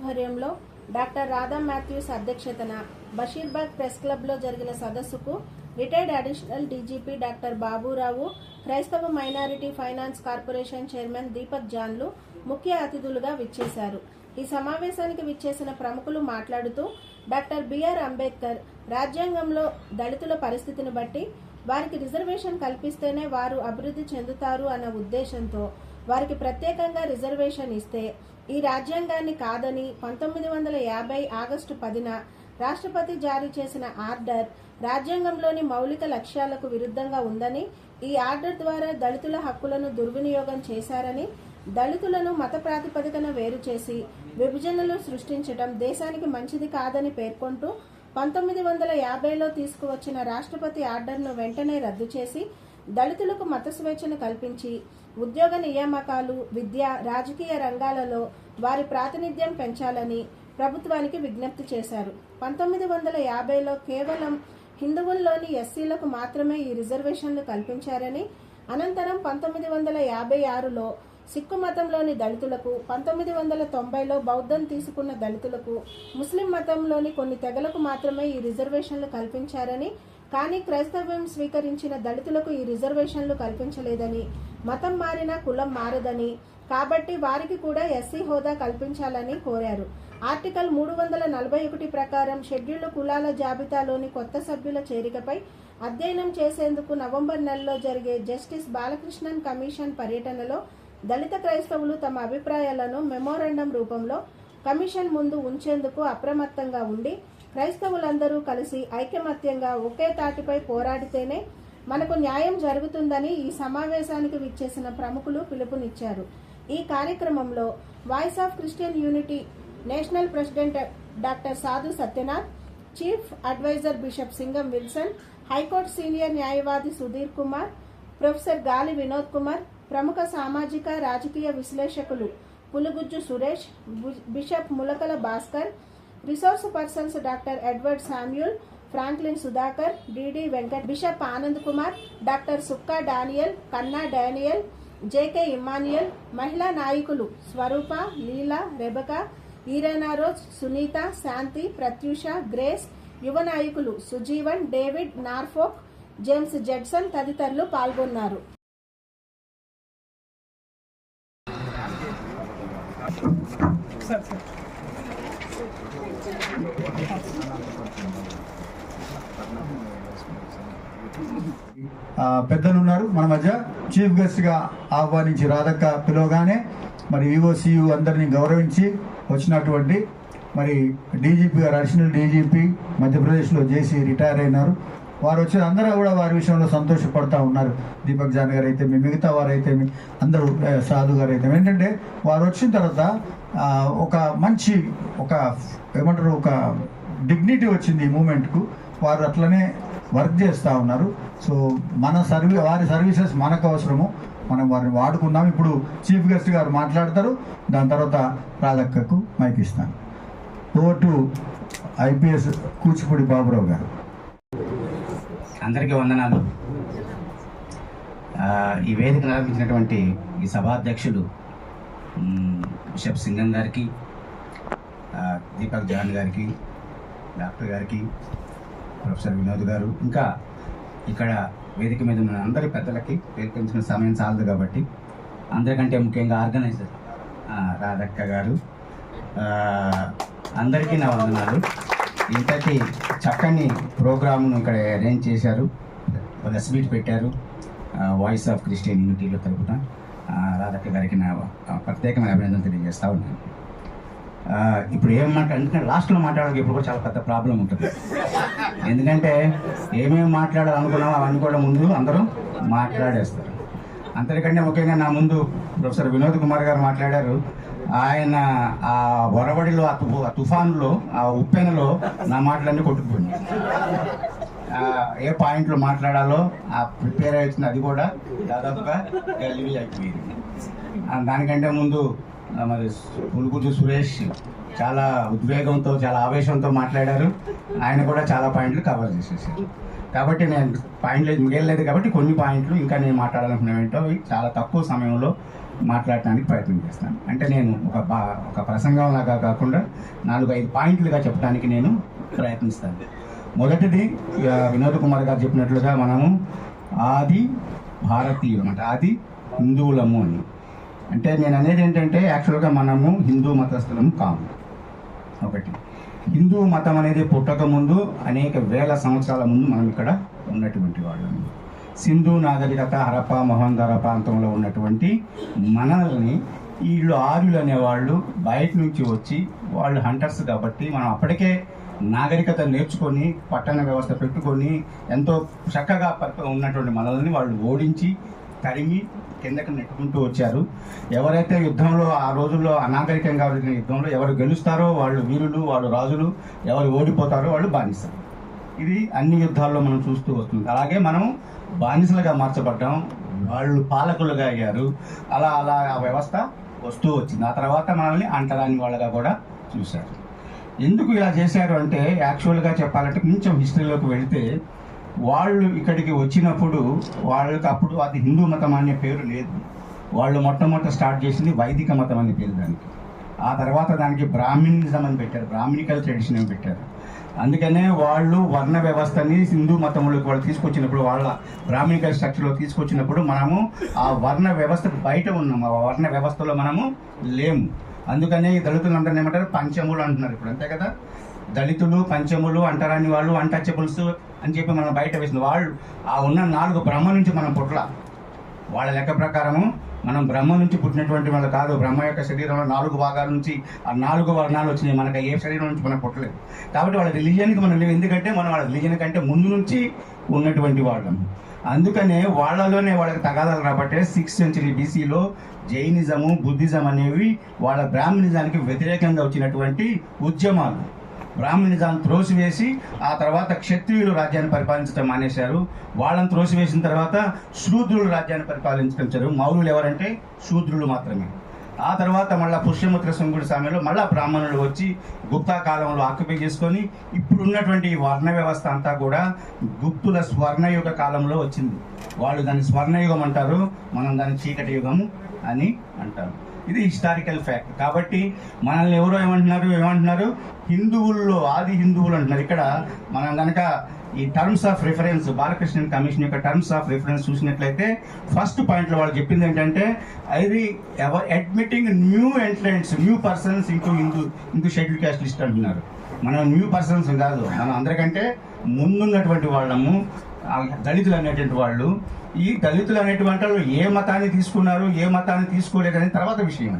ఆధ్వర్యంలో doctor Radha Mathews అధ్యక్షతన Basheerbagh press క్లబ్లో జరిగిన సదస్సుకు retired additional DGP doctor Baburao, క్రైస్తవ minority finance corporation chairman Deepak జాన్లు ముఖ్య అతిథులుగా విచ్చేశారు. ఈ సమావేశానికి విచ్చేసిన ప్రముఖులు మాట్లాడుతూ డాక్టర్ బిఆర్ అంబేద్కర్ రాజ్యాంగంలో దళితుల పరిస్థితిని బట్టి వారికి రిజర్వేషన్ కల్పిస్తేనే వారు అభివృద్ధి చెందుతారు అన్న ఉద్దేశంతో వారికి ప్రత్యేకంగా రిజర్వేషన్ ఇస్తే ఈ రాజ్యాంగాన్ని కాదని 1950 ఆగస్టు 10న రాష్ట్రపతి జారీ చేసిన ఆర్డర్ రాజ్యాంగంలోని మౌలిక లక్ష్యాలకు విరుద్ధంగా ఉందని, ఈ ఆర్డర్ ద్వారా దళితుల హక్కులను దుర్వినియోగం చేశారని, దళితులను మత ప్రాతిపదికన వేరు చేసి విభజనలు సృష్టించడం దేశానికి మంచిది కాదని పేర్కొంటూ 1950లో తీసుకువచ్చిన రాష్ట్రపతి ఆర్డర్ను వెంటనే రద్దు చేసి దళితులకు మత స్వేచ్ఛను కల్పించి ఉద్యోగ నియామకాలు, విద్య, రాజకీయ రంగాలలో వారి ప్రాతినిధ్యం పెంచాలని ప్రభుత్వానికి విజ్ఞప్తి చేశారు. 1950లో కేవలం హిందువుల్లోని ఎస్సీలకు మాత్రమే ఈ రిజర్వేషన్లు కల్పించారని, అనంతరం 1956లో సిక్కు మతంలోని దళితులకు, 1990లో బౌద్ధం తీసుకున్న దళితులకు, ముస్లిం మతంలోని కొన్ని తెగలకు మాత్రమే ఈ రిజర్వేషన్లు కల్పించారని, కానీ క్రైస్తవ్యం స్వీకరించిన దళితులకు ఈ రిజర్వేషన్లు కల్పించలేదని, మతం మారినా కులం మారదని, కాబట్టి వారికి కూడా ఎస్సీ హోదా కల్పించాలని కోరారు. ఆర్టికల్ 341 ప్రకారం షెడ్యూల్డ్ కులాల జాబితాలోని కొత్త సభ్యుల చేరికపై అధ్యయనం చేసేందుకు నవంబర్ నెలలో జరిగే జస్టిస్ బాలకృష్ణన్ కమిషన్ పర్యటనలో దళిత క్రైస్తవులు తమ అభిప్రాయాలను మెమోరాండం రూపంలో కమిషన్ ముందు ఉంచేందుకు అప్రమత్తంగా ఉండి క్రైస్తవులందరూ కలిసి ఐకమత్యంగా ఒకే తాటిపై పోరాడితేనే మనకు న్యాయం జరుగుతుందని ఈ సమావేశానికి విచ్చేసిన ప్రముఖులు పిలుపునిచ్చారు. ఈ కార్యక్రమంలో voice of Christian unity national president doctor Sadhu Satyanath, chief adviser bishop Singam Wilson, high court senior న్యాయవాది సుధీర్ కుమార్, ప్రొఫెసర్ గాలి వినోద్ కుమార్, ప్రముఖ సామాజిక రాజకీయ విశ్లేషకులు Pulugujju Suresh, bishop Mulakala Bhaskar, resource persons doctor Edward Samuel, Franklin Sudhakar, DD Venkat, bishop Anand Kumar, doctor Sukka Daniel, Kanna Daniel, JK Emmanuel, మహిళా నాయకులు Swarupa, Leela, Rebecca, Irena Rose, Sunita, Shanti, Pratyusha, Grace, యువ నాయకులు Sujeevan, David, Norfolk, James Judson తదితరులు పాల్గొన్నారు. పెద్దలు ఉన్నారు మన మధ్య. చీఫ్ గెస్ట్ గా ఆహ్వానించి రాధక్క పిలవగానే మరి వివోసియు అందరినీ గౌరవించి వచ్చినటువంటి మరి డీజీపీ గారు, అడిషనల్ డీజీపీ మధ్యప్రదేశ్లో చేసి రిటైర్ అయినారు. వారు వచ్చి అందరూ కూడా వారి విషయంలో సంతోషపడతా ఉన్నారు. దీపక్ జాన్ గారు అయితే మిగతా వారు అయితే అందరూ, సాధు గారు అయితే ఏంటంటే వారు వచ్చిన తర్వాత ఒక మంచి ఏమంటారు ఒక డిగ్నిటీ వచ్చింది ఈ మూమెంట్కు. వారు అట్లనే వర్క్ చేస్తూ ఉన్నారు. సో వారి సర్వీసెస్ మనకు అవసరము, మనం వారిని వాడుకున్నాం. ఇప్పుడు చీఫ్ గెస్ట్ గారు మాట్లాడతారు, దాని తర్వాత రాధక్కకు మైక్ ఇస్తాను. Over to IPS Kuchipudi Baburao గారు. అందరికీ వందనాలు. ఈ వేదిక నిర్వహించినటువంటి ఈ సభాధ్యక్షులు బిషప్ సింగం గారికి, దీపక్ జాన్ గారికి, డాక్టర్ గారికి, ప్రొఫెసర్ వినోద్ గారు, ఇంకా ఇక్కడ వేదిక మీద ఉన్న అందరి పెద్దలకి పేర్కొంచిన సమయం చాలదు కాబట్టి అందరికంటే ముఖ్యంగా ఆర్గనైజర్ రాధక్క గారు, అందరికీ నా వందనాలు. ఇంతటి చక్కని ప్రోగ్రామ్ను ఇక్కడ అరేంజ్ చేశారు, ప్రెస్ మీట్ పెట్టారు. వాయిస్ ఆఫ్ క్రిస్టియన్ యూనిటీలో తరపున రాధక్క గారికి నా ప్రత్యేకమైన అభినందన తెలియజేస్తూ ఉన్నాను. ఇప్పుడు ఎందుకంటే లాస్ట్లో మాట్లాడాలి ఇప్పుడు కూడా చాలా పెద్ద ప్రాబ్లం ఉంటుంది. ఎందుకంటే ఏమేమి మాట్లాడాలనుకున్నామో అవన్నీ కూడా ముందు అందరూ మాట్లాడేస్తారు. అంతకంటే ముఖ్యంగా నా ముందు ప్రొఫెసర్ వినోద్ కుమార్ గారు మాట్లాడారు. ఆయన ఆ వరవడిలో, ఆ తుఫానులో, ఆ ఉప్పెనలో నా మాటలన్నీ కొట్టుకుపోయినాయి. ఏ పాయింట్లో మాట్లాడాలో ఆ ప్రిపేర్ అవుతుంది, అది కూడా దాదాపుగా గల్లి అయిపోయింది. దానికంటే ముందు మరి పులుగుజు సురేష్ చాలా ఉద్వేగంతో, చాలా ఆవేశంతో మాట్లాడారు. ఆయన కూడా చాలా పాయింట్లు కవర్ చేసేసారు. కాబట్టి నేను పాయింట్లు మిగలేదు కాబట్టి కొన్ని పాయింట్లు ఇంకా నేను మాట్లాడాలనుకునేవేంటో చాలా తక్కువ సమయంలో మాట్లాడటానికి ప్రయత్నం చేస్తాను. అంటే నేను ఒక ప్రసంగంలాగా కాకుండా 4-5 పాయింట్లుగా చెప్పడానికి నేను ప్రయత్నిస్తాను. మొదటిది వినోద్ కుమార్ గారు చెప్పినట్లుగా మనము ఆది భారతీయులు అంటే ఆది హిందువులము అని. అంటే నేను అనేది ఏంటంటే యాక్చువల్గా మనము హిందూ మతస్థులము కాము. ఒకటి, హిందూ మతం అనేది పుట్టక ముందు అనేక వేల సంవత్సరాల ముందు మనం ఇక్కడ ఉన్నటువంటి వాళ్ళము. సింధు నాగరికత హరప్ప మొహందర ప్రాంతంలో ఉన్నటువంటి మనల్ని వీళ్ళు ఆర్యులు అనేవాళ్ళు బయట నుంచి వచ్చి వాళ్ళు హంటర్స్ కాబట్టి మనం అప్పటికే నాగరికత నేర్చుకొని పట్టణ వ్యవస్థ పెట్టుకొని ఎంతో చక్కగా ఉన్నటువంటి మనల్ని వాళ్ళు ఓడించి తరిమి కిందకి నెట్టుకుంటూ వచ్చారు. ఎవరైతే యుద్ధంలో ఆ రోజుల్లో అనాగరికంగా జరిగిన యుద్ధంలో ఎవరు గెలుస్తారో వాళ్ళు వీరులు, వాళ్ళు రాజులు, ఎవరు ఓడిపోతారో వాళ్ళు బానిసలు. ఇది అన్ని యుద్ధాల్లో మనం చూస్తూ వస్తుంది. అలాగే మనం బానిసలుగా మార్చబడ్డాం, వాళ్ళు పాలకులుగా అయ్యారు. అలా అలా ఆ వ్యవస్థ వస్తూ వచ్చింది. ఆ తర్వాత మనల్ని అంటరాని వాళ్ళగా కూడా చూశారు. ఎందుకు ఇలా చేశారు అంటే యాక్చువల్గా చెప్పాలంటే కొంచెం హిస్టరీలోకి వెళితే వాళ్ళు ఇక్కడికి వచ్చినప్పుడు వాళ్ళకి అప్పుడు అది హిందూ మతం అనే పేరు లేదు. వాళ్ళు మొట్టమొదట స్టార్ట్ చేసింది వైదిక మతం అనే పేరు దానికి. ఆ తర్వాత దానికి బ్రాహ్మణిజం అని పెట్టారు, బ్రాహ్మణికల్ ట్రెడిషన్ అని పెట్టారు. అందుకనే వాళ్ళు వర్ణ వ్యవస్థని హిందూ మతంలోకి వాళ్ళు తీసుకొచ్చినప్పుడు, వాళ్ళ బ్రాహ్మణికల్ స్ట్రక్చర్లో తీసుకొచ్చినప్పుడు మనము ఆ వర్ణ వ్యవస్థ బయట ఉన్నాము, ఆ వర్ణ వ్యవస్థలో మనము లేము. అందుకనే ఈ దళితులందరినీ ఏమంటారు, పంచములు అంటున్నారు ఇప్పుడు, అంతే కదా. దళితులు, పంచములు, అంటరాని వాళ్ళు, అన్టచబుల్స్ అని చెప్పి మనం బయట వేసిన వాళ్ళు ఆ ఉన్న 4 బ్రహ్మ నుంచి మనం పుట్ల. వాళ్ళ లెక్క ప్రకారము మనం బ్రహ్మ నుంచి పుట్టినటువంటి వాళ్ళు కాదు. బ్రహ్మ యొక్క శరీరంలో 4 భాగాల నుంచి ఆ 4 వర్ణాలు వచ్చినాయి. మనకి ఏ శరీరం నుంచి మనం పుట్టలేదు. కాబట్టి వాళ్ళ రిలీజియన్కి మనం లేవు. ఎందుకంటే మనం వాళ్ళ రిలీజియన్ కంటే ముందు నుంచి ఉన్నటువంటి వాళ్ళం. అందుకనే వాళ్ళలోనే వాళ్ళకి తగాదాలు రాబట్టే 6th century BCలో జైనిజము, బుద్ధిజం అనేవి వాళ్ళ బ్రాహ్మణిజానికి వ్యతిరేకంగా వచ్చినటువంటి ఉద్యమాలు. బ్రాహ్మణిజాన్ని త్రోసివేసి ఆ తర్వాత క్షత్రియులు రాజ్యాన్ని పరిపాలించడం మానేశారు. వాళ్ళని త్రోసివేసిన తర్వాత శూద్రులు రాజ్యాన్ని పరిపాలించడం. మౌర్యులు ఎవరంటే శూద్రులు మాత్రమే. ఆ తర్వాత మళ్ళీ పుష్యమిత్ర శృంగుడి సమయంలో మళ్ళీ బ్రాహ్మణులు వచ్చి గుప్తా కాలంలో ఆక్యుపై చేసుకొని ఇప్పుడున్నటువంటి వర్ణ వ్యవస్థ అంతా కూడా గుప్తుల స్వర్ణయుగ కాలంలో వచ్చింది. వాళ్ళు దాన్ని స్వర్ణయుగం అంటారు, మనం దాన్ని చీకటి యుగము అని అంటారు. ఇది హిస్టారికల్ ఫ్యాక్ట్. కాబట్టి మనల్ని ఎవరో ఏమంటున్నారు హిందువుల్లో ఆది హిందువులు అంటున్నారు. ఇక్కడ మనం కనుక ఈ terms of reference, Balakrishnan commission యొక్క టర్మ్స్ ఆఫ్ రిఫరెన్స్ చూసినట్లయితే ఫస్ట్ పాయింట్లో వాళ్ళు చెప్పింది ఏంటంటే అది admitting new entrants, new persons into schedule caste list అంటున్నారు. మనం న్యూ పర్సన్స్ కాదు, మనం అందరికంటే ముందున్నటువంటి వాళ్ళము దళితులు అనేటువంటి వాళ్ళు. ఈ దళితులు అనేటువంటి వాళ్ళు ఏ మతాన్ని తీసుకున్నారు, ఏ మతాన్ని తీసుకోలేదని తర్వాత విషయం.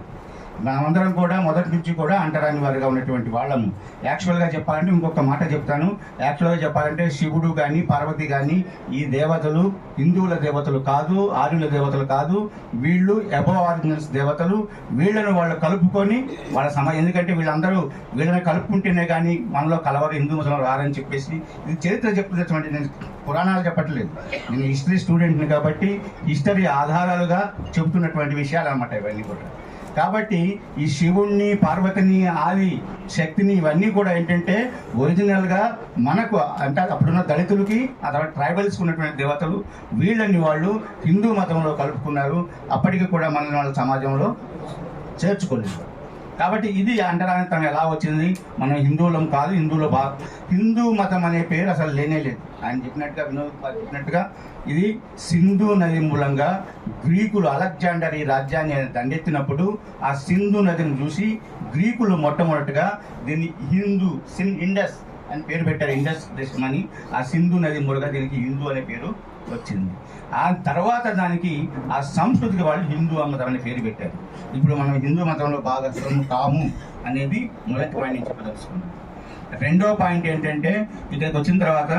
మనమందరం కూడా మొదటి నుంచి కూడా అంటరాని వారిగా ఉన్నటువంటి వాళ్ళము. యాక్చువల్గా చెప్పాలంటే ఇంకొక మాట చెప్తాను. యాక్చువల్గా చెప్పాలంటే శివుడు కానీ పార్వతి కానీ ఈ దేవతలు హిందువుల దేవతలు కాదు, ఆర్యుల దేవతలు కాదు. వీళ్ళు అబవ్ ఆరిజినల్స్ దేవతలు. వీళ్ళను వాళ్ళు కలుపుకొని వాళ్ళ ఎందుకంటే వీళ్ళని కలుపుకుంటేనే కానీ మనలో కలవరు, హిందూ మతంలో రారని చెప్పేసి ఇది చరిత్ర చెప్తున్నటువంటి, నేను పురాణాలు చెప్పట్లేదు. నేను హిస్టరీ స్టూడెంట్ని కాబట్టి హిస్టరీ ఆధారాలుగా చెబుతున్నటువంటి విషయాలు అన్నమాట ఇవన్నీ కూడా. కాబట్టి ఈ శివుణ్ణి, పార్వతిని, ఆది శక్తిని ఇవన్నీ కూడా ఏంటంటే ఒరిజినల్గా మనకు అంటే అప్పుడున్న దళితులకి ఆ తర్వాత ట్రైబల్స్కి ఉన్నటువంటి దేవతలు. వీళ్ళని వాళ్ళు హిందూ మతంలో కలుపుకున్నారు. అప్పటికి కూడా మనల్ని వాళ్ళ సమాజంలో చేర్చుకోలేదు. కాబట్టి ఇది అంటరానితనం ఎలా వచ్చింది? మనం హిందువులం కాదు, హిందూ మతం అనే పేరు అసలు లేనే లేదు. ఆయన చెప్పినట్టుగా, వినోద్ చెప్పినట్టుగా ఇది సింధు నది మూలంగా గ్రీకులు అలెగ్జాండర్ ఈ రాజ్యాన్ని దండెత్తినప్పుడు ఆ సింధు నదిని చూసి గ్రీకులు మొట్టమొదటిగా దీన్ని ఇండస్ అని పేరు పెట్టారు. ఇండస్ దేశం అని. ఆ సింధు నది మూలంగా దీనికి హిందూ అనే పేరు వచ్చింది. ఆ తర్వాత దానికి ఆ సంస్కృతికి వాళ్ళు హిందూ మతం అనే పేరు పెట్టారు. ఇప్పుడు మనం హిందూ మతంలో భాగస్వాము కాము అనేది మొదటి పాయింట్ నుంచి చెప్పదలుచుకున్నాం. రెండో పాయింట్ ఏంటంటే ఇక్కడికి వచ్చిన తర్వాత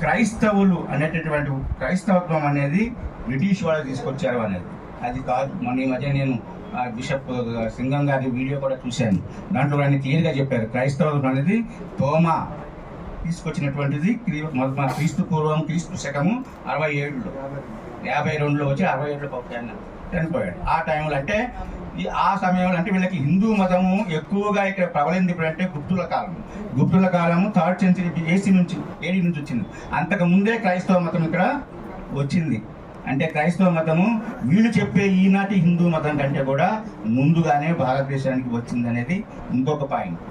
క్రైస్తవులు అనేటటువంటి క్రైస్తవత్వం అనేది బ్రిటిష్ వాళ్ళు తీసుకొచ్చారు అనేది అది కాదు. మన ఈ మధ్య నేను బిషప్ సింగం గారి వీడియో కూడా చూశాను. దాంట్లో ఆయన క్లియర్గా చెప్పారు క్రైస్తవం అనేది తోమా తీసుకొచ్చినటువంటిది. క్రీస్తు పూర్వం, క్రీస్తు శకము 67లో, 52లో వచ్చి 67లో చనిపోయాడు. ఆ టైంలో అంటే ఆ సమయంలో అంటే వీళ్ళకి హిందూ మతము ఎక్కువగా ఇక్కడ ప్రబలింది అంటే గుప్తుల కాలము 3rd century AD నుంచి వచ్చింది. అంతకు ముందే క్రైస్తవ మతం ఇక్కడ వచ్చింది. అంటే క్రైస్తవ మతము వీళ్ళు చెప్పే ఈనాటి హిందూ మతం కంటే కూడా ముందుగానే భారతదేశానికి వచ్చిందనేది ఇంకొక పాయింట్.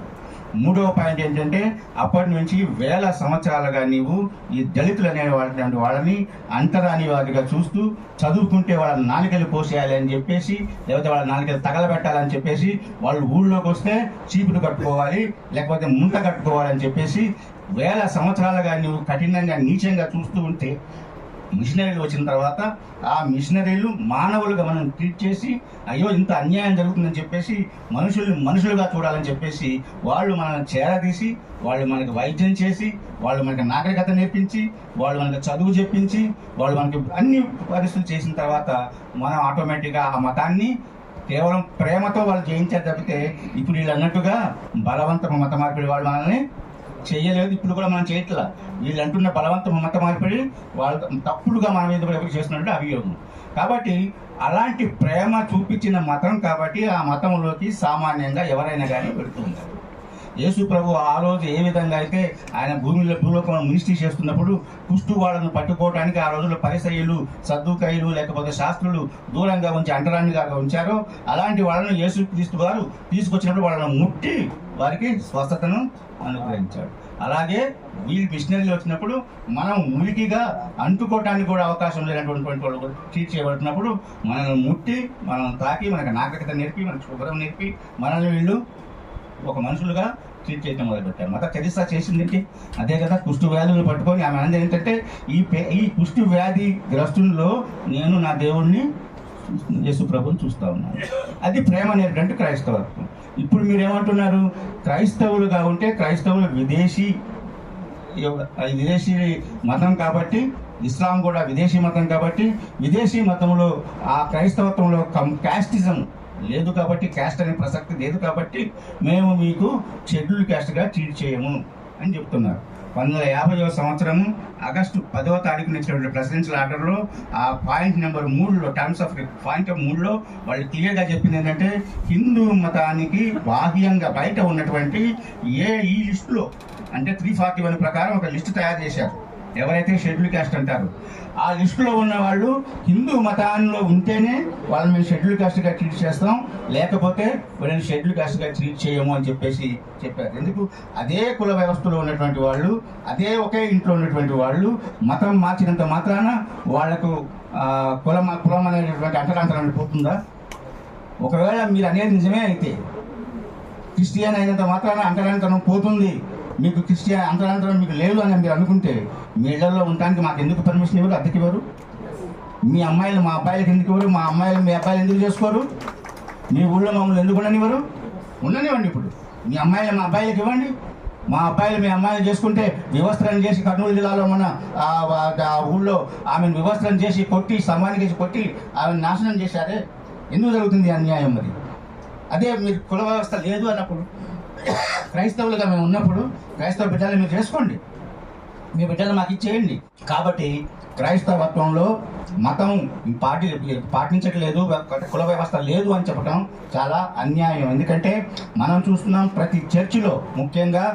మూడవ పాయింట్ ఏంటంటే అప్పటి నుంచి వేల సంవత్సరాలుగా నీవు ఈ దళితులు అనే వాళ్ళని అంటరాని వారిగా చూస్తూ చదువుకుంటే వాళ్ళ నాలుకలు పోసేయాలి అని చెప్పేసి, లేకపోతే వాళ్ళ నాలుకలు తగలబెట్టాలని చెప్పేసి, వాళ్ళు ఊళ్ళోకి వస్తే చీపులు కట్టుకోవాలి లేకపోతే ముంత కట్టుకోవాలని చెప్పేసి వేల సంవత్సరాలుగా నువ్వు కఠినంగా నీచంగా చూస్తూ ఉంటే మిషనరీలు వచ్చిన తర్వాత ఆ మిషనరీలు మానవులుగా మనం ట్రీట్ చేసి అయ్యో ఇంత అన్యాయం జరుగుతుందని చెప్పేసి మనుషులుగా చూడాలని చెప్పేసి వాళ్ళు మనల్ని చేరదీసి, వాళ్ళు మనకి వైద్యం చేసి, వాళ్ళు మనకి నాగరికత నేర్పించి, వాళ్ళు మనకి చదువు చెప్పించి, వాళ్ళు మనకి అన్ని పరిస్థితులు చేసిన తర్వాత మనం ఆటోమేటిక్గా ఆ మతాన్ని కేవలం ప్రేమతో వాళ్ళు జయించారు తప్పితే ఇప్పుడు వీళ్ళు అన్నట్టుగా బలవంతపు మత మార్పిడి వాళ్ళు మనల్ని చేయలేదు. ఇప్పుడు కూడా మనం చేయట్లా. వీళ్ళు అంటున్న బలవంతం మత మార్పిడి వాళ్ళు తప్పుడుగా మన మీద ఎవరు చేస్తున్నట్టు అభియోగం. కాబట్టి అలాంటి ప్రేమ చూపించిన మతం కాబట్టి ఆ మతంలోకి సామాన్యంగా ఎవరైనా కానీ పెడుతూ ఉంటారు. యేసు ప్రభు ఆ రోజు ఏ విధంగా అయితే ఆయన భూలోకంలో మినిస్ట్రీ చేస్తున్నప్పుడు కుష్టు వాళ్ళను పట్టుకోవడానికి ఆ రోజుల్లో పరిసయ్యులు, సద్దుకయ్యులు లేకపోతే శాస్త్రులు దూరంగా ఉంచి అంటరానిగా ఉంచారో అలాంటి వాళ్ళను యేసుక్రీస్తు వారు తీసుకొచ్చినప్పుడు వాళ్ళను ముట్టి వారికి స్వస్థతను అనుగ్రహించాడు. అలాగే వీళ్ళు మిషనరీలు వచ్చినప్పుడు మనం మురికిగా అంటుకోవటానికి కూడా అవకాశం లేనటువంటి వాళ్ళు ట్రీట్ చేయబడుతున్నప్పుడు మనల్ని ముట్టి, మనల్ని తాకి, మనకు నాగరికత నేర్పి, మనకు శుభ్రం నేర్పి మనల్ని వీళ్ళు ఒక మనుషులుగా ట్రీట్ చేయడం మొదలుపెట్టారు. మత తెరిసా చేసింది అదే కదా. కుష్టు వ్యాధులను పట్టుకొని ఆమె అనేది ఏంటంటే ఈ కుష్టు వ్యాధి గ్రస్తుల్లో నేను నా దేవుణ్ణి యేసు ప్రభుని చూస్తా ఉన్నాను. అది ప్రేమ నేర్పంటే క్రైస్తవత్వం. ఇప్పుడు మీరేమంటున్నారు? క్రైస్తవులుగా ఉంటే క్రైస్తవులు విదేశీ మతం కాబట్టి, ఇస్లాం కూడా విదేశీ మతం కాబట్టి, విదేశీ మతంలో ఆ క్రైస్తవత్వంలో క్యాస్టిజం లేదు కాబట్టి, క్యాస్ట్ అనే ప్రసక్తి లేదు కాబట్టి మేము మీకు షెడ్యూల్ క్యాస్ట్గా ట్రీట్ చేయము అని చెప్తున్నారు. 1950వ సంవత్సరం ఆగస్టు 10వ తారీఖున ఇచ్చినటువంటి ప్రెసిడెన్షియల్ ఆర్డర్లో ఆ పాయింట్ నెంబర్ 3లో టర్మ్స్ ఆఫ్ పాయింట్ 3లో వాళ్ళు క్లియర్గా చెప్పింది ఏంటంటే హిందూ మతానికి బాహ్యంగా బయట ఉన్నటువంటి ఈ లిస్టులో అంటే 341 ప్రకారం ఒక లిస్టు తయారు చేశారు. ఎవరైతే షెడ్యూల్ క్యాస్ట్ అంటారు ఆ లిస్టులో ఉన్న వాళ్ళు హిందూ మతాల్లో ఉంటేనే వాళ్ళని మేము షెడ్యూల్ క్యాస్ట్గా ట్రీట్ చేస్తాం, లేకపోతే వీళ్ళని షెడ్యూల్ క్యాస్ట్గా ట్రీట్ చేయము అని చెప్పేసి చెప్పారు. ఎందుకు? అదే కుల వ్యవస్థలో ఉన్నటువంటి వాళ్ళు, అదే ఒకే ఇంట్లో ఉన్నటువంటి వాళ్ళు మతం మార్చినంత మాత్రాన వాళ్లకు కులం అనేటువంటి అంటరాంతరం పోతుందా? ఒకవేళ మీరు అనేది నిజమే అయితే క్రిస్టియన్ అయినంత మాత్రాన అంటరాంతరం పోతుంది, మీకు క్రిస్టియన్ అంతరాంతరం మీకు లేదు అని మీరు అనుకుంటే మీ ఇళ్లలో ఉండడానికి మాకు ఎందుకు పర్మిషన్ ఇవ్వరు? అద్దెకి ఇవ్వరు? మీ అమ్మాయిలు మా అబ్బాయిలకి ఎందుకు ఇవ్వరు? మా అమ్మాయిలు మీ అబ్బాయిలు ఎందుకు చేసుకోరు? మీ ఊళ్ళో మమ్మల్ని ఎందుకు ఉండనివ్వరు? ఉండనివ్వండి. ఇప్పుడు మీ అమ్మాయిలు మా అబ్బాయిలకి ఇవ్వండి. మా అబ్బాయిలు మీ అమ్మాయిలు చేసుకుంటే వివస్త్రం చేసి కర్నూలు జిల్లాలో మన ఊళ్ళో ఆమెను వివస్త్రం చేసి కొట్టి సమానికి కొట్టి ఆమెను నాశనం చేశారే, ఎందుకు జరుగుతుంది అన్యాయం? మరి అదే మీరు కుల వ్యవస్థ లేదు అన్నప్పుడు, క్రైస్తవులుగా మేము ఉన్నప్పుడు క్రైస్తవ బిడ్డలు మీరు చేసుకోండి, మీ బిడ్డలు మాకు ఇచ్చేయండి. కాబట్టి క్రైస్తవత్వంలో మతం పాటించట్లేదు, కుల వ్యవస్థ లేదు అని చెప్పడం చాలా అన్యాయం. ఎందుకంటే మనం చూస్తున్నాం ప్రతి చర్చిలో ముఖ్యంగా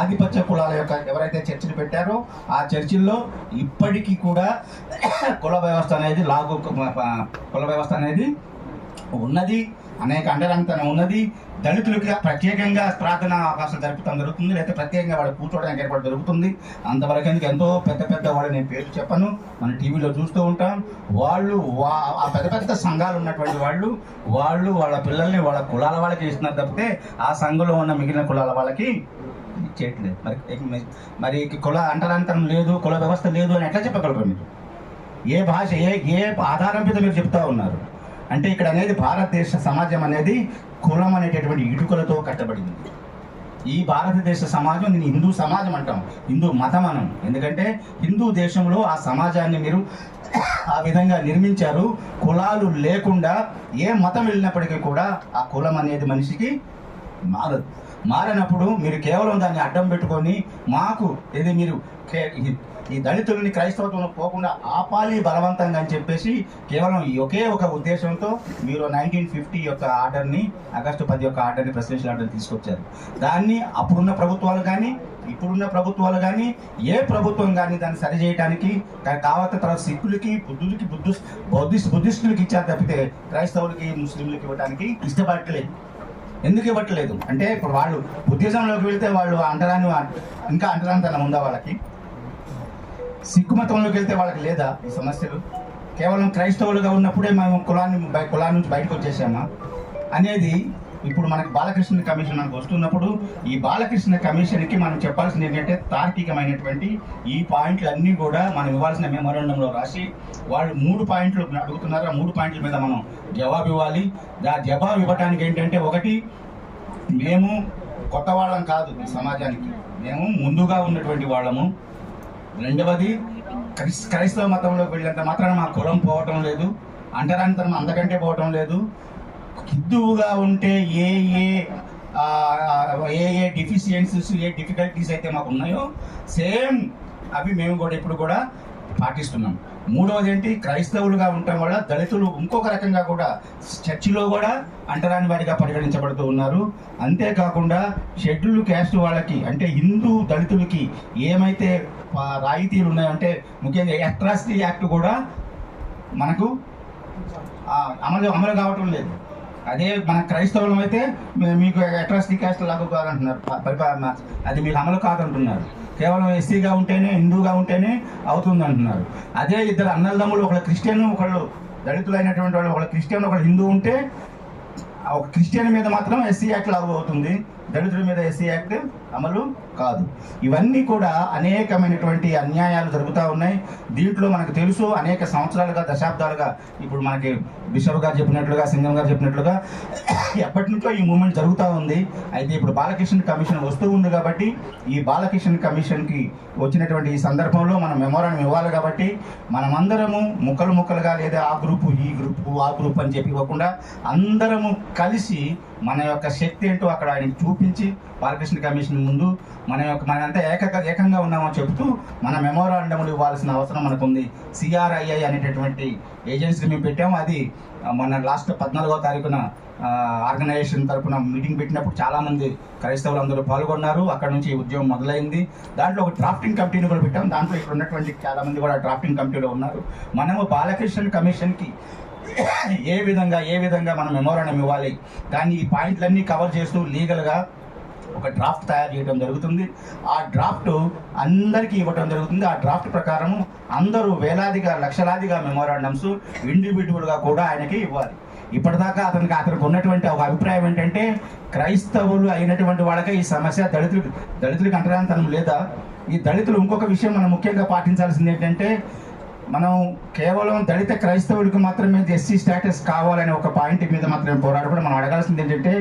ఆధిపత్య కులాల యొక్క ఎవరైతే చర్చిలు పెట్టారో ఆ చర్చిల్లో ఇప్పటికీ కూడా కుల వ్యవస్థ అనేది ఉన్నది, అనేక అండరంతనం ఉన్నది. దళితులకి ప్రత్యేకంగా ప్రార్థన అవకాశం జరుపుతాం జరుగుతుంది, లేకపోతే ప్రత్యేకంగా వాళ్ళు కూర్చోవడానికి ఏర్పాటు జరుగుతుంది. అంతవరకు ఎందుకు ఎంతో పెద్ద పెద్ద వాళ్ళు, నేను పేరు చెప్పను, మనం టీవీలో చూస్తూ ఉంటాం. వాళ్ళు ఆ పెద్ద పెద్ద సంఘాలు ఉన్నటువంటి వాళ్ళు వాళ్ళ పిల్లల్ని వాళ్ళ కులాల వాళ్ళకి ఇస్తున్నారు తప్పితే ఆ సంఘంలో ఉన్న మిగిలిన కులాల వాళ్ళకి చేయట్లేదు. మరి కుల అంటరాంతరం లేదు, కుల వ్యవస్థ లేదు అని ఎట్లా చెప్పగలరు మీరు? ఏ భాష ఏ ఆధారం మీద మీరు చెప్తా ఉన్నారు? అంటే ఇక్కడ అనేది భారతదేశ సమాజం అనేది కులం అనేటటువంటి ఇటుకలతో కట్టబడింది. ఈ భారతదేశ సమాజం దీన్ని హిందూ సమాజం అంటాం, హిందూ మతం అనం. ఎందుకంటే హిందూ దేశంలో ఆ సమాజాన్ని మీరు ఆ విధంగా నిర్మించారు. కులాలు లేకుండా ఏ మతం వెళ్ళినప్పటికీ కూడా ఆ కులం అనేది మనిషికి మారదు. మారినప్పుడు మీరు కేవలం దాన్ని అడ్డం పెట్టుకొని మాకు ఇది మీరు ఈ దళితులని క్రైస్తవత్వంలో పోకుండా ఆపాలి బలవంతంగా అని చెప్పేసి కేవలం ఒకే ఒక ఉద్దేశంతో మీరు 1950 యొక్క ఆర్డర్ని, ఆగస్టు 10 యొక్క ఆర్డర్ని, ప్రెసిడెన్షియల్ ఆర్డర్ని తీసుకొచ్చారు. దాన్ని అప్పుడున్న ప్రభుత్వాలు కానీ ఇప్పుడున్న ప్రభుత్వాలు కానీ ఏ ప్రభుత్వం కానీ దాన్ని సరిచేయడానికి తర్వాత సిక్కులకి బుద్ధిస్టులకి ఇచ్చారు తప్పితే క్రైస్తవులకి ముస్లింలకి ఇవ్వడానికి ఇష్టపడట్లేదు. ఎందుకు ఇవ్వట్లేదు అంటే ఇప్పుడు వాళ్ళు బుద్ధిజంలోకి వెళ్తే వాళ్ళు ఇంకా అంటరానితనం ఉందా వాళ్ళకి? సిక్కు మతంలోకి వెళ్తే వాళ్ళకి లేదా ఈ సమస్యలు? కేవలం క్రైస్తవులుగా ఉన్నప్పుడే మేము కులాన్ని నుంచి బయటకు వచ్చేసామా అనేది ఇప్పుడు మనకి బాలకృష్ణ కమిషన్ మనకు వస్తున్నప్పుడు ఈ బాలకృష్ణ కమిషన్కి మనం చెప్పాల్సింది ఏంటంటే తార్కికమైనటువంటి ఈ పాయింట్లు అన్నీ కూడా మనం ఇవ్వాల్సిన మెమోరాండంలో రాసి వాళ్ళు 3 పాయింట్లు అడుగుతున్నారు. ఆ 3 పాయింట్ల మీద మనం జవాబు ఇవ్వాలి. ఆ జవాబు ఇవ్వడానికి ఏంటంటే, ఒకటి, మేము కొత్త వాళ్ళం కాదు ఈ సమాజానికి, మేము ముందుగా ఉన్నటువంటి వాళ్ళము. రెండవది, క్రైస్తవ మతంలోకి వెళ్ళినంత మాత్రాన మా కులం పోవటం లేదు, అంటరానితనం అంతకంటే పోవటం లేదు. హిందువుగా ఉంటే ఏ డిఫిషియన్సీస్, ఏ డిఫికల్టీస్ అయితే మాకు ఉన్నాయో సేమ్ అవి మేము కూడా ఇప్పుడు కూడా పాటిస్తున్నాం. మూడవది ఏంటి, క్రైస్తవులుగా ఉండటం వల్ల దళితులు ఇంకొక రకంగా కూడా చర్చిలో కూడా అంటరాని వాడిగా పరిగణించబడుతూ ఉన్నారు. అంతేకాకుండా షెడ్యూల్ క్యాస్ట్ వాళ్ళకి అంటే హిందూ దళితులకి ఏమైతే రాయితీలు ఉన్నాయో, అంటే ముఖ్యంగా అట్రాసిటీ యాక్ట్ కూడా మనకు అమలు కావటం లేదు. అదే మన క్రైస్తవులం అయితే మీకు అట్రాసిటీ క్యాస్ట్ లాగా కాదంటున్నారు, పరిపాలన అది మీకు అమలు కాదంటున్నారు. కేవలం ఎస్సీగా ఉంటేనే, హిందూగా ఉంటేనే అవుతుంది అంటున్నారు. అదే ఇద్దరు అన్నదమ్ములు, ఒకళ్ళు క్రిస్టియన్, ఒకళ్ళు దళితులైనటువంటి వాళ్ళు, ఒకళ్ళు క్రిస్టియన్, ఒకళ్ళు హిందూ ఉంటే ఒక క్రిస్టియన్ మీద మాత్రం ఎస్సీ యాక్ట్ లాగు అవుతుంది, దళితుల మీద ఎస్సీ యాక్ట్ అమలు కాదు. ఇవన్నీ కూడా అనేకమైనటువంటి అన్యాయాలు జరుగుతూ ఉన్నాయి. దీంట్లో మనకు తెలుసు అనేక సంవత్సరాలుగా, దశాబ్దాలుగా, ఇప్పుడు మనకి బిషప్ గారు చెప్పినట్లుగా, సింగం గారు చెప్పినట్లుగా ఎప్పటి నుంచో ఈ మూమెంట్ జరుగుతూ ఉంది. అయితే ఇప్పుడు బాలకృష్ణ కమిషన్ వస్తూ ఉంది కాబట్టి ఈ బాలకృష్ణ కమిషన్కి వచ్చినటువంటి ఈ సందర్భంలో మనం మెమోరాండం ఇవ్వాలి. కాబట్టి మనమందరము ముక్కలుగా లేదా ఆ గ్రూపు, ఈ గ్రూపు, ఆ గ్రూప్ అని చెప్పి ఇవ్వకుండా అందరము కలిసి మన యొక్క శక్తి ఏంటో అక్కడ ఆయనకి చూపించి బాలకృష్ణ కమిషన్ ముందు మనంతా ఏకంగా ఉన్నామని చెబుతూ మన మెమోరాండములు ఇవ్వాల్సిన అవసరం మనకుంది. CRII అనేటటువంటి ఏజెన్సీని మేము పెట్టాము. అది మొన్న లాస్ట్ 14వ తారీఖున ఆర్గనైజేషన్ తరఫున మీటింగ్ పెట్టినప్పుడు చాలామంది క్రైస్తవులు అందరూ పాల్గొన్నారు. అక్కడ నుంచి ఉద్యమం మొదలైంది. దాంట్లో ఒక డ్రాఫ్టింగ్ కమిటీని కూడా పెట్టాం. దాంట్లో ఇక్కడ ఉన్నటువంటి చాలామంది కూడా డ్రాఫ్టింగ్ కమిటీలో ఉన్నారు. మనము బాలకృష్ణ కమిషన్కి ఏ విధంగా మనం మెమోరాండం ఇవ్వాలి, దాన్ని ఈ పాయింట్లన్నీ కవర్ చేస్తూ లీగల్గా ఒక డ్రాఫ్ట్ తయారు చేయడం జరుగుతుంది. ఆ డ్రాఫ్ట్ అందరికీ ఇవ్వడం జరుగుతుంది. ఆ డ్రాఫ్ట్ ప్రకారం అందరూ వేలాదిగా, లక్షలాదిగా మెమోరాండమ్స్ ఇండివిజువల్గా కూడా ఆయనకి ఇవ్వాలి. ఇప్పటిదాకా అతనికి ఉన్నటువంటి ఒక అభిప్రాయం ఏంటంటే, క్రైస్తవులు అయినటువంటి వాళ్ళకే ఈ సమస్య, దళితులకి అంటరానితనం లేదా? ఈ దళితులు ఇంకొక విషయం మనం ముఖ్యంగా పాటించాల్సింది ఏంటంటే, మనం కేవలం దళిత క్రైస్తవుడికి మాత్రమే ఎస్సీ స్టేటస్ కావాలనే ఒక పాయింట్ మీద మాత్రమే పోరాడకుండా మనం అడగాల్సింది ఏంటంటే,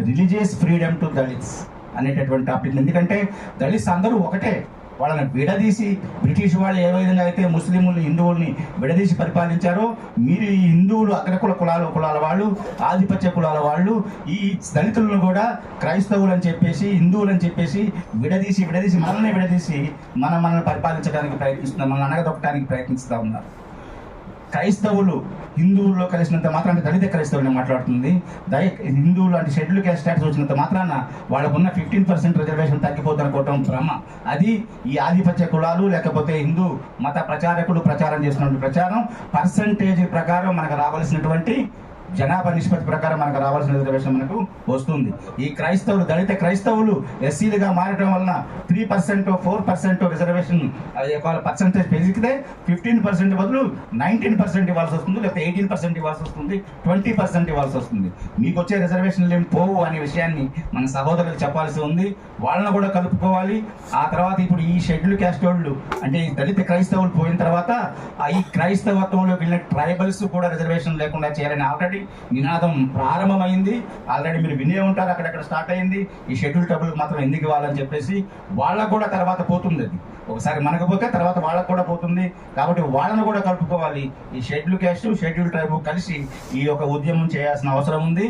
రిలీజియస్ ఫ్రీడమ్ టు దళిత్స్ అనేటటువంటి టాపిక్. ఎందుకంటే దళిత్స్ అందరూ ఒకటే, వాళ్ళని విడదీసి బ్రిటిష్ వాళ్ళు ఏ విధంగా అయితే ముస్లింలు, హిందువుల్ని విడదీసి పరిపాలించారో, మీరు ఈ హిందువులు అగ్రకుల కులాల వాళ్ళు, ఆధిపత్య కులాల వాళ్ళు ఈ దళితులను కూడా క్రైస్తవులు అని చెప్పేసి, హిందువులు అని చెప్పేసి విడదీసి మనల్ని పరిపాలించడానికి ప్రయత్నిస్తున్నారు, మనల్ని అనగదొక్కడానికి ప్రయత్నిస్తూ ఉన్నారు. క్రైస్తవులు హిందువుల్లో కలిసినంత మాత్రాన, దళిత క్రైస్తవులు మాట్లాడుతుంది, హిందువులు అంటే షెడ్యూల్ క్యాస్ట్ స్టాటస్ వచ్చినంత మాత్రాన వాళ్ళకున్న 15% రిజర్వేషన్ తగ్గిపోతుంది అనుకోవటం భ్రమ. అది ఈ ఆధిపత్య కులాలు లేకపోతే హిందూ మత ప్రచారకులు ప్రచారం చేస్తున్న ప్రచారం. పర్సంటేజ్ ప్రకారం మనకు రావాల్సినటువంటి జనాభా నిష్పత్తి ప్రకారం మనకు రావాల్సిన రిజర్వేషన్ మనకు వస్తుంది. ఈ క్రైస్తవులు, దళిత క్రైస్తవులు ఎస్సీలుగా మారడం వలన 3% 4% రిజర్వేషన్ వాళ్ళ పర్సంటేజ్ పెరిగితే 15% బదులు 19% ఇవ్వాల్సి వస్తుంది, లేకపోతే 18% ఇవ్వాల్సి వస్తుంది, 20% ఇవ్వాల్సి వస్తుంది. మీకు వచ్చే రిజర్వేషన్లు ఏం పోవు అనే విషయాన్ని మన సహోదరులకు చెప్పాల్సి ఉంది. వాళ్ళని కూడా కలుపుకోవాలి. ఆ తర్వాత ఇప్పుడు ఈ షెడ్యూల్ క్యాస్ట్ వాళ్ళు అంటే ఈ దళిత క్రైస్తవులు పోయిన తర్వాత ఈ క్రైస్తవత్వంలోకి వెళ్ళిన ట్రైబల్స్ కూడా రిజర్వేషన్ లేకుండా చేయాలని ఆల్రెడీ నినాదం ప్రారంభమైంది. ఆల్రెడీ మీరు వినే ఉంటారు, అక్కడక్కడ స్టార్ట్ అయింది. ఈ షెడ్యూల్ ట్రైబుల్ మాత్రం ఎందుకు ఇవ్వాలని చెప్పేసి వాళ్ళకు కూడా తర్వాత పోతుంది. అది ఒకసారి మనకు పోతే తర్వాత వాళ్ళకు కూడా పోతుంది. కాబట్టి వాళ్ళను కూడా కలుపుకోవాలి. ఈ షెడ్యూల్ క్యాస్ట్, షెడ్యూల్ ట్రైబ్ కలిసి ఈ యొక్క ఉద్యమం చేయాల్సిన అవసరం ఉంది.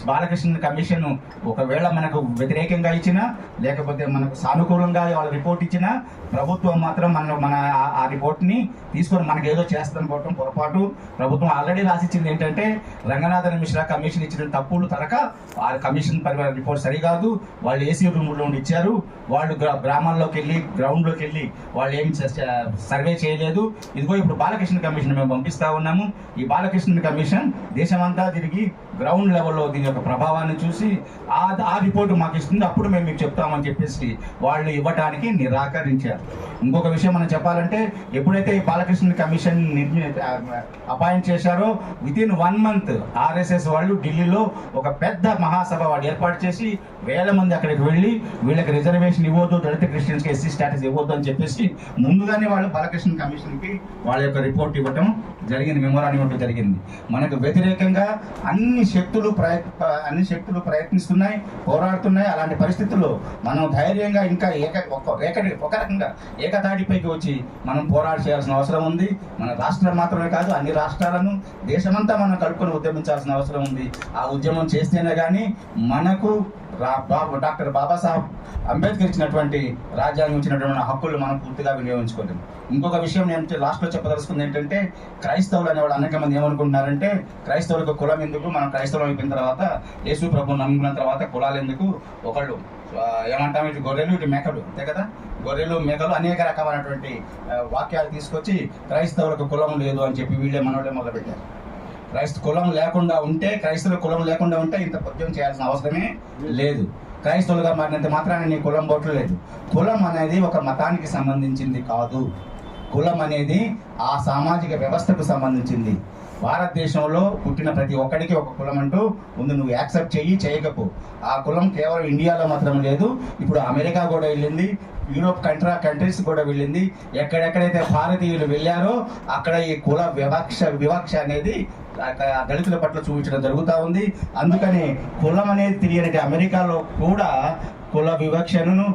బాలకృష్ణ కమిషన్ ఒకవేళ మనకు వ్యతిరేకంగా ఇచ్చినా లేకపోతే మనకు సానుకూలంగా వాళ్ళు రిపోర్ట్ ఇచ్చినా ప్రభుత్వం మాత్రం మన ఆ రిపోర్ట్ని తీసుకొని మనకు ఏదో చేస్తానుకోవటం పొరపాటు. ప్రభుత్వం ఆల్రెడీ రాసిచ్చింది ఏంటంటే రంగనాథన్ మిశ్రా కమిషన్ ఇచ్చిన తప్పులు తరక ఆ కమిషన్ రిపోర్ట్ సరికాదు, వాళ్ళు ఏసీ రూమ్లో ఉండి ఇచ్చారు, వాళ్ళు గ్రామాల్లోకి వెళ్ళి గ్రౌండ్లోకి వెళ్ళి వాళ్ళు ఏం సర్వే చేయలేదు. ఇదిగో ఇప్పుడు బాలకృష్ణ కమిషన్ మేము పంపిస్తా ఉన్నాము. ఈ బాలకృష్ణ కమిషన్ దేశమంతా తిరిగి గ్రౌండ్ లెవెల్లో దీని యొక్క ప్రభావాన్ని చూసి ఆ రిపోర్టు మాకు ఇస్తుంది, అప్పుడు మేము మీకు చెప్తామని చెప్పేసి వాళ్ళు ఇవ్వడానికి నిరాకరించారు. ఇంకొక విషయం మనం చెప్పాలంటే, ఎప్పుడైతే ఈ బాలకృష్ణ కమిషన్ అపాయింట్ చేశారో వితిన్ 1 month ఆర్ఎస్ఎస్ వాళ్ళు ఢిల్లీలో ఒక పెద్ద మహాసభ వాళ్ళు ఏర్పాటు చేసి వేల మంది అక్కడికి వెళ్ళి వీళ్ళకి రిజర్వేషన్ ఇవ్వద్దు, దళిత క్రిస్టియన్స్కి ఎస్సీ స్టాటస్ ఇవ్వద్దు అని చెప్పేసి ముందుగానే వాళ్ళు బాలకృష్ణ కమిషన్కి వాళ్ళ యొక్క రిపోర్ట్ ఇవ్వటం జరిగింది, మెమోరాండం ఇవ్వడం జరిగింది. మనకు వ్యతిరేకంగా అన్ని శక్తులు ప్రయత్నిస్తున్నాయి, పోరాడుతున్నాయి. అలాంటి పరిస్థితుల్లో మనం ధైర్యంగా ఇంకా ఒక రకంగా ఏకతాటిపైకి వచ్చి మనం పోరాట చేయాల్సిన అవసరం ఉంది. మన రాష్ట్రం మాత్రమే కాదు, అన్ని రాష్ట్రాలను దేశమంతా మనం కలుపుకొని ఉద్యమించాల్సిన అవసరం ఉంది. ఆ ఉద్యమం చేస్తేనే కానీ మనకు డాక్టర్ బాబాసాహెబ్ అంబేద్కర్ ఇచ్చినటువంటి రాజ్యాంగం ఇచ్చినటువంటి హక్కులు మనం పూర్తిగా వినియోగించుకోలేము. ఇంకొక విషయం నేను లాస్ట్లో చెప్పదలుచుకుంది ఏంటంటే, క్రైస్తవులు అనేవాళ్ళు అనేక మంది ఏమనుకుంటున్నారంటే, క్రైస్తవులకు కులం ఎందుకు, మనం క్రైస్తవులు అయిపోయిన తర్వాత యేసు ప్రభువుని నమ్ముకున్న తర్వాత కులాలు ఎందుకు, ఒకళ్ళు ఏమంటాం ఇటు గొర్రెలు ఇటు మేకలు, అంతే కదా, గొర్రెలు మేకలు అనేక రకమైనటువంటి వాక్యాలు తీసుకొచ్చి క్రైస్తవులకు కులం లేదు అని చెప్పి వీళ్ళే మనోళ్ళే మొదలుపెట్టారు. కులం లేకుండా ఉంటే, క్రైస్తవుల కులం లేకుండా ఉంటే ఇంత ఉద్యమం చేయాల్సిన అవసరమే లేదు. క్రైస్తవులుగా మారినంత మాత్రాన్ని నీ కులం బోట్లు లేదు. కులం అనేది ఒక మతానికి సంబంధించింది కాదు. కులం అనేది ఆ సామాజిక వ్యవస్థకు సంబంధించింది. భారతదేశంలో పుట్టిన ప్రతి ఒక్కడికి ఒక కులం అంటూ ఉంది. నువ్వు యాక్సెప్ట్ చేయకపో. ఆ కులం కేవలం ఇండియాలో మాత్రం లేదు, ఇప్పుడు అమెరికా కూడా వెళ్ళింది, యూరోప్ కంట్రీస్ కూడా వెళ్ళింది. ఎక్కడెక్కడైతే భారతీయులు వెళ్ళారో అక్కడ ఈ కుల వివక్ష అనేది దళితుల పట్ల చూపించడం జరుగుతూ ఉంది. అందుకని కులం అనేది తెలియని అమెరికాలో కూడా కుల వివక్షను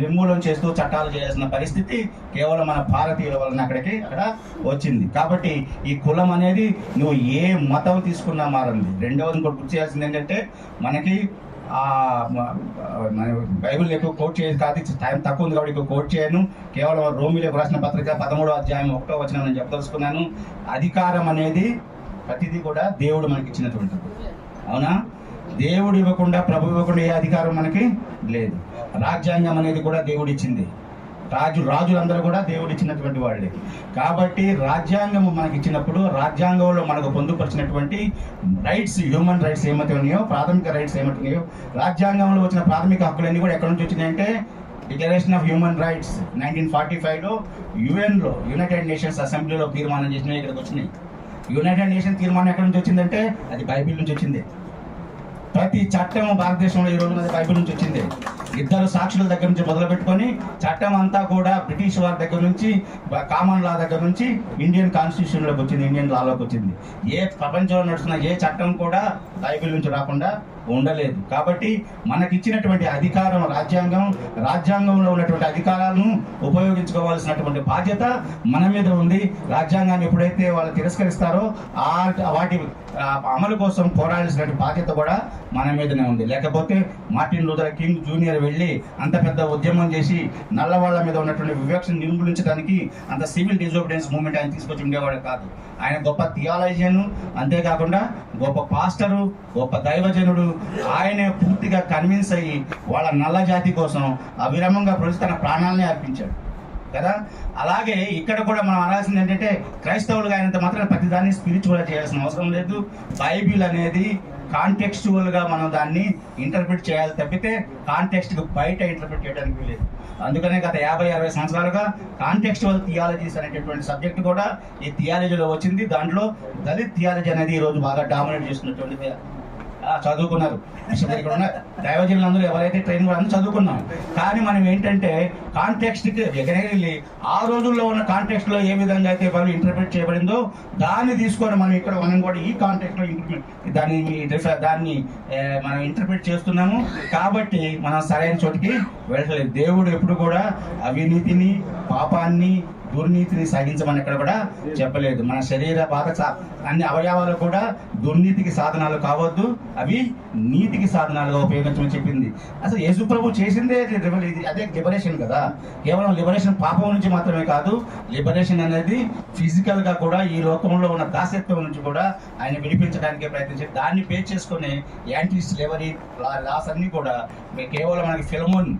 నిర్మూలన చేస్తూ చట్టాలు చేయాల్సిన పరిస్థితి కేవలం మన భారతీయుల వలన అక్కడ వచ్చింది. కాబట్టి ఈ కులం అనేది నువ్వు ఏ మతం తీసుకున్నా మారింది. రెండవది ఇంకోటి గుర్తు చేయాల్సింది ఏంటంటే, మనకి బైబిల్ ఎక్కువ కోట్ చేయదు కాదు, టైం తక్కువ ఉంది కాబట్టి ఎక్కువ కోట్ చేయను. కేవలం రోమిలకు రాసిన పత్రిక 13వ అధ్యాయం 1వ వచనం నేను చెప్పదలుచుకున్నాను. అధికారం అనేది ప్రతిదీ కూడా దేవుడు మనకి ఇచ్చినటువంటిది, అవునా? దేవుడు ఇవ్వకుండా, ప్రభు ఇవ్వకుండా ఏ అధికారం మనకి లేదు. రాజ్యాంగం అనేది కూడా దేవుడు ఇచ్చింది. రాజులందరూ కూడా దేవుడు ఇచ్చినటువంటి వాళ్ళే. కాబట్టి రాజ్యాంగం మనకి ఇచ్చినప్పుడు రాజ్యాంగంలో మనకు పొందుపరిచినటువంటి రైట్స్, హ్యూమన్ రైట్స్ ఏమైతే ఉన్నాయో, ప్రాథమిక రైట్స్ ఏమైతే ఉన్నాయో, రాజ్యాంగంలో వచ్చిన ప్రాథమిక హక్కులన్నీ కూడా ఎక్కడి నుంచి వచ్చినాయంటే డిక్లరేషన్ ఆఫ్ హ్యూమన్ రైట్స్ 1945లో యుఎన్లో, యునైటెడ్ నేషన్స్ అసెంబ్లీలో తీర్మానం చేసినవి ఇక్కడికి వచ్చినాయి. యునైటెడ్ నేషన్స్ తీర్మానం ఎక్కడి నుంచి వచ్చిందంటే అది బైబిల్ నుంచి వచ్చింది. ప్రతి చట్టం భారతదేశంలో ఈ రోజున బైబిల్ నుంచి వచ్చింది. ఇద్దరు సాక్షుల దగ్గర నుంచి మొదలు పెట్టుకొని చట్టం అంతా కూడా బ్రిటిష్ వారి దగ్గర నుంచి, కామన్ లా దగ్గర నుంచి ఇండియన్ కాన్స్టిట్యూషన్లోకి వచ్చింది, ఇండియన్ లాలోకి వచ్చింది. ఏ ప్రపంచంలో నడుస్తున్న ఏ చట్టం కూడా బైబిల్ నుంచి రాకుండా ఉండలేదు. కాబట్టి మనకిచ్చినటువంటి అధికారం రాజ్యాంగంలో ఉన్నటువంటి అధికారాలను ఉపయోగించుకోవాల్సినటువంటి బాధ్యత మన మీద ఉంది. రాజ్యాంగాన్ని ఎప్పుడైతే వాళ్ళు తిరస్కరిస్తారో వాటి అమలు కోసం పోరాడాల్సినటువంటి బాధ్యత కూడా మన మీదనే ఉంది. లేకపోతే మార్టిన్ లూథర్ కింగ్ జూనియర్ వెళ్ళి అంత పెద్ద ఉద్యమం చేసి నల్లవాళ్ల మీద ఉన్నటువంటి వివక్షను నిర్మూలించడానికి అంత సివిల్ డిజోబిడియన్స్ మూవ్మెంట్ ఆయన తీసుకొచ్చి ఉండేవాడు కాదు. ఆయన గొప్ప థియాలజియన్, అంతేకాకుండా గొప్ప పాస్టరు, గొప్ప దైవజనుడు. ఆయనే పూర్తిగా కన్విన్స్ అయ్యి వాళ్ళ నల్ల జాతి కోసం అవిరమంగా తన ప్రాణాలనే అర్పించాడు కదా. అలాగే ఇక్కడ కూడా మనం అనాల్సింది ఏంటంటే, క్రైస్తవులుగా అయినంత మాత్రం ప్రతిదాన్ని స్పిరిచువల్గా చేయాల్సిన అవసరం లేదు. బైబిల్ అనేది కాంటెక్స్చువల్గా మనం దాన్ని ఇంటర్ప్రిట్ చేయాలి తప్పితే కాంటెక్స్ట్కి బయట ఇంటర్ప్రిట్ చేయడానికి లేదు. అందుకనే గత 50-60 సంవత్సరాలుగా కాంటెక్స్చువల్ థియాలజీస్ అనేటటువంటి సబ్జెక్ట్ కూడా ఈ థియాలజీలో వచ్చింది. దాంట్లో దళిత్ థియాలజీ అనేది ఈరోజు బాగా డామినేట్ చేస్తున్నటువంటిది చదువుకున్నారు. ఇక్కడ ఉన్న దైవజనులందరూ ఎవరైతే ట్రైనింగ్ అందరూ చదువుకున్నాం. కానీ మనం ఏంటంటే కాంటెక్స్ట్కి ఎగరెళ్ళి ఆ రోజుల్లో ఉన్న కాంటెక్స్ట్లో ఏ విధంగా అయితే వాళ్ళు ఇంటర్ప్రిట్ చేయబడిందో దాన్ని తీసుకొని మనం ఇక్కడ మనం కూడా ఈ కాంటెక్స్ట్లో దాన్ని మనం ఇంటర్ప్రిట్ చేస్తున్నాము. కాబట్టి మనం సరైన చోటికి వెళ్ళలేదు. దేవుడు ఎప్పుడు కూడా అవినీతిని, పాపాన్ని, దుర్నీతిని సాగించమని ఎక్కడ కూడా చెప్పలేదు. మన శరీర బాధ అన్ని అవయవాలు కూడా దుర్నీతికి సాధనాలు కావద్దు, అవి నీతికి సాధనాలుగా ఉపయోగించమని చెప్పింది. అసలు యేసు ప్రభు చేసిందే అదే లిబరేషన్ కదా. కేవలం లిబరేషన్ పాపం నుంచి మాత్రమే కాదు, లిబరేషన్ అనేది ఫిజికల్ గా కూడా ఈ లోకంలో ఉన్న దాసత్వం నుంచి కూడా ఆయన విడిపించడానికి ప్రయత్నించి దాన్ని బేస్ చేసుకుని యాంటీ స్లేవరీ లాస్ అన్ని కూడా కేవలం మనకి ఫిలమోన్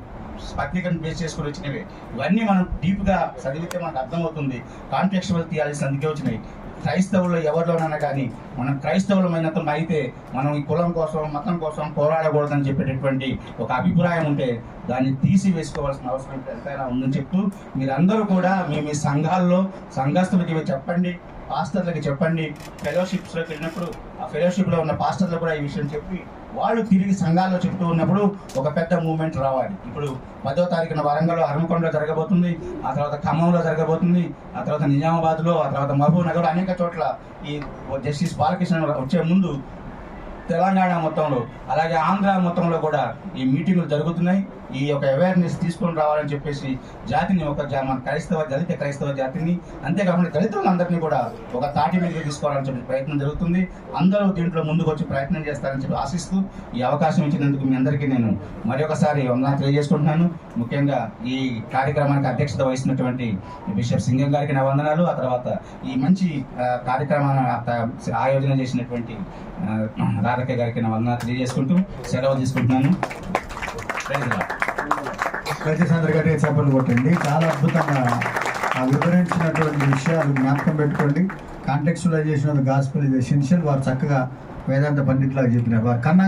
పత్రికను బేస్ చేసుకుని వచ్చినవి. ఇవన్నీ మనం డీప్గా చదివితే మనకు అర్థమవుతుంది. కాంటెక్చువల్ థియాలజీస్ అందుకే వచ్చినాయి. క్రైస్తవులు ఎవరిలోనైనా కానీ మనం క్రైస్తవులమైనంత అయితే మనం ఈ కులం కోసం, మతం కోసం పోరాడకూడదని చెప్పేటటువంటి ఒక అభిప్రాయం ఉంటే దాన్ని తీసివేసుకోవాల్సిన అవసరం ఎంతైనా ఉందని చెప్తూ మీరందరూ కూడా మీ సంఘాల్లో సంఘస్థులకి చెప్పండి, పాస్టర్లకి చెప్పండి. ఫెలోషిప్స్లోకి వెళ్ళినప్పుడు ఆ ఫెలోషిప్లో ఉన్న పాస్టర్లు కూడా ఈ విషయం చెప్పి వాళ్ళు తిరిగి సంఘాల్లో చెప్తూ ఉన్నప్పుడు ఒక పెద్ద మూవ్మెంట్ రావాలి. ఇప్పుడు 10వ తారీఖున వరంగల్లో హనుమకొండలో జరగబోతుంది, ఆ తర్వాత ఖమ్మంలో జరగబోతుంది, ఆ తర్వాత నిజామాబాద్లో, ఆ తర్వాత మహబూబ్ నగర్, అనేక చోట్ల ఈ జస్టిస్ బాలకృష్ణ వచ్చే ముందు తెలంగాణ మొత్తంలో అలాగే ఆంధ్ర మొత్తంలో కూడా ఈ మీటింగులు జరుగుతున్నాయి. ఈ యొక్క అవేర్నెస్ తీసుకొని రావాలని చెప్పేసి జాతిని మన దళిత క్రైస్తవ జాతిని, అంతేకాకుండా దళితులందరినీ కూడా ఒక తాటి మీద తీసుకోవాలని చెప్పి ప్రయత్నం జరుగుతుంది. అందరూ దీంట్లో ముందుకు వచ్చి ప్రయత్నం చేస్తారని చెప్పి ఆశిస్తూ ఈ అవకాశం ఇచ్చినందుకు మీ అందరికీ నేను మరొకసారి వందనాలు తెలియజేసుకుంటున్నాను. ముఖ్యంగా ఈ కార్యక్రమానికి అధ్యక్షత వహిస్తున్నటువంటి బిషప్ సింగం గారికి నా వందనాలు. ఆ తర్వాత ఈ మంచి కార్యక్రమాన్ని ఆయోజన చేసినటువంటి రాధక్క గారికి నా వందనాలు తెలియజేసుకుంటూ సెలవు తీసుకుంటున్నాను. ప్రజాచంద్ర గారికి చెప్పలు కొట్టండి. చాలా అద్భుతంగా వివరించినటువంటి విషయాలు జ్ఞాపకం పెట్టుకోండి. Contextualisation of the gospel is essential. వారు చక్కగా వేదాంత పండితులాగా చెప్పినారు. వారు కన్నా